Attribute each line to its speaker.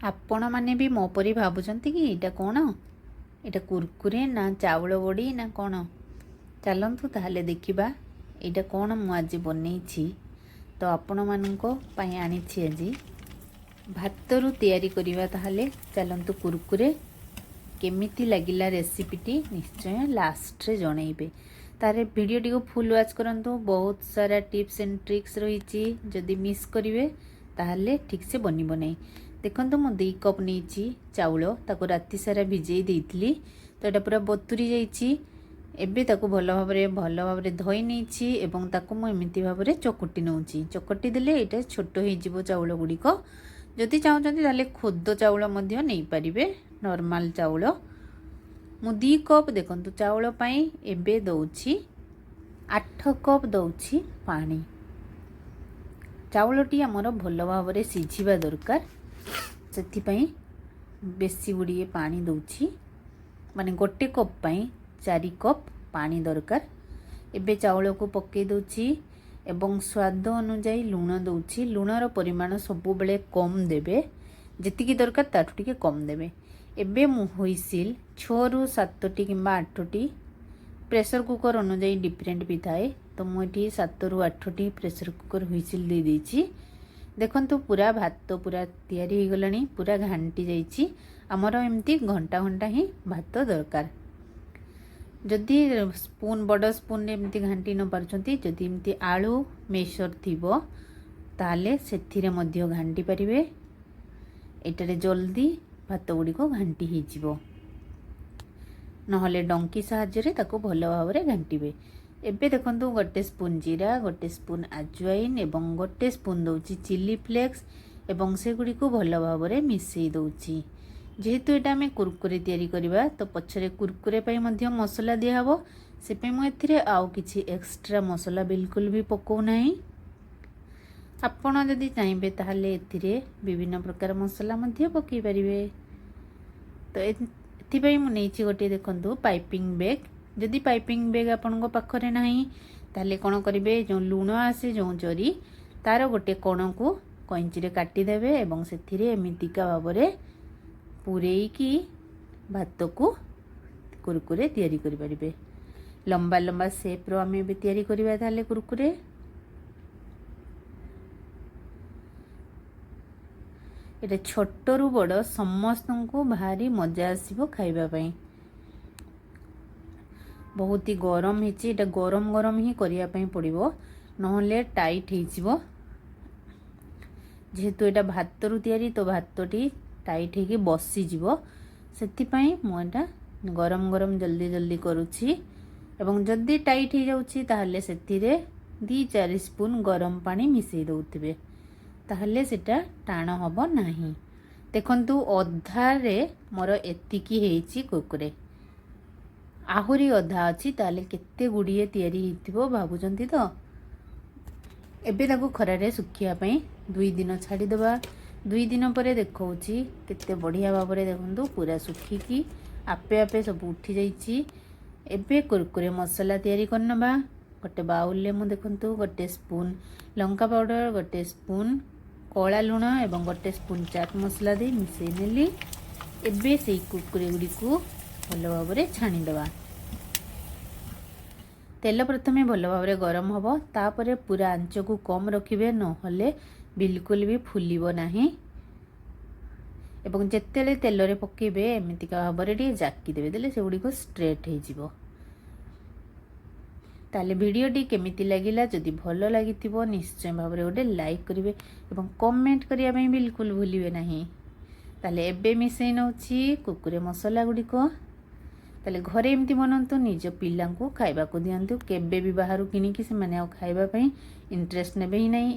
Speaker 1: आपण मैंने भी मो परी भावुंट कि यहाँ कौन यहाँ कुरकुरे ना चाउल बड़ी ना कौन चलतु ताहले देखा यहाँ कौन मुझे बनई तो आपण मानक आनी आज भात रु तैयारी करवा ताहले चलतु कुरकुरे केमिति लगिला रेसिपीटी निश्चय लास्ट रे जनइबे तारे वीडियोटी को फुल वाच करंतु बहुत सारा टिप्स एंड ट्रिक्स रही जदि मिस करिवे ताहले ठीक से बनिबो नै देखंतु मो 2 कप नहीं चाउल ताको राति सारा भिजई देइतली तो एटा पूरा बतुरी जाइछि एबे ताको भल भाव धोई नहीं एवं ताको मो एमिति भाव चकुटी नउछि चकुटी देले एटा छोट हो जिवो चाउल गुडी को जदि चाहउछन्ति ताले खुद चाउल मध्य नै परिबे नॉर्मल चाउल मु 2 कप देखंतु चाउल पई एबे दउछि 8 कप दउछि पानी चाउलटी आमर भल भाव सिझिबा दरकार से बेसी गुड़िए पानी दउछि माने गोटे कप पई 4 कप पानी दरकार एबे चाउल को पक्के दउछि एवं स्वाद अनुसार लूण दउछि लूणर परिमाण सबु बेले कम देबे जेतिकी दरकार ताठु टिके कम देबे एबे मु हुइसिल 6 रु 7 टी किंबा 8 टी प्रेशर कुकर अनुसार डिफरेंट भी थाए तो मुझे 7 रु 8 टी प्रेशर कुकर हुइसिल दे देछि देखंतु पूरा भात तो पूरा तैयारी हो गलानी पूरा घांटी जाइछि हमर एमती घंटा घंटा ही भात दरकार जदि स्पून बड़ स्पून एमती घांटी न पारछंती जदि एमती आलू मेसर थिबो ताले सेथिरे मध्य घांटी परिवे एटारे जल्दी भात गुडी को घांटी ही जिवो नहले डंकी साहाय्य ताको भल भाव घांटीबे एबे देखंतु गोटे स्पून जीरा गोटे स्पून आजवाइन एवं गोटे स्पून दउछि चिली फ्लेक्स एवं से गुडी को भल भाव मिसई दउछि जेहेतु एटा हमें कुरकुरे तैयारी करबा तो पछरे कुरकुरे पई मध्य मसला दिया हबो से पे मु एथिरे आउ किछि एक्स्ट्रा मसला बिल्कुल भी पकौ नाही आपण जदि चाहिबे ताहले एथिरे विभिन्न प्रकार मसला मध्य पकई परिबे तो एथिपई मु नेछि गोटे देखंतु पाइपिंग बैग जदि पाइपिंग बैग आपण पाखरे नाही ताले कोन करिवे जो लूण आसे जो जरी तार गोटे कोण को कैंची रे काटी देबे एवं सेथिरे एमितिका भाबरे पुरेई की भात को कुरकुरे तैयारी करि परिबे लंबा लंबा शेप रो हमें भी तैयारी करबा ताले कुरकुरे एटा छोट रु बड़ समस्त को भारी मजा आसीबो खाइबा पई बहुत ही गरम हिची एटा गरम गरम ही करिया पई पड़िबो नहले टाइट हिजिबो जेहेतु एटा भात रु तैयारी तो भातटी टाइट हे बसी जीवो सेति पई मो एटा गरम गरम जल्दी जल्दी करूछि एवं जल्दी टाइट हो जाउछि ताहले सेतिरे 2-4 स्पून गरम पानी मिसई दउथिबे ताहले सेटा टाण हबो नाही देखंतु अधा रे मोर एतिकी हेछि कुरकुरे आहुरी अधा अछि ताले केते गुडिए तैयारी हिथिबो भाबुचंती तो एबे ताको खरा रे सुखिया पई 2 दिन छाडी देबा 2 दिन पर देखौछि केते बढ़िया भाव रे देखंतु पूरा सुखिकी आपे आपे सब उठी जाइछि एबे कुरकुरे मसाला तैयारी करनबा गोटे बाउल ले मु देखंतु गोटे स्पून लंका पाउडर गोटे स्पून कला लूण एवं गोटे स्पून चाट मसला दे मिसई नेली एबे सेई कुरकुरे गुडी को भल भाव रे छाणी देबा तेल प्रथमे भल भाव रे गरम हबो तापरे पूरा आंच को कम रखिबे नहले बिल्कुल भी फुलिबो नाही एवं जेतेले तेल रे पकेबे एमितिका भाव रे जाकी देबे देले से गुडी को स्ट्रेट हे जिवो ताले वीडियोटी केमिति लागिला जदि भलो लागिथिबो निश्चय भाव रे गोटे लाइक करिवे एवं कमेंट करिया पई बिल्कुल भूलिबे नाही ताले एबे मिसई नउछि कुरकुरे मसाला गुडी को ताले घरे एमती बनंतु निज पिल्ला को खाइबा को दियंतु केबे भी बाहरु किनी कि से माने खाइबा पई इंटरेस्ट नेबे ही नाही।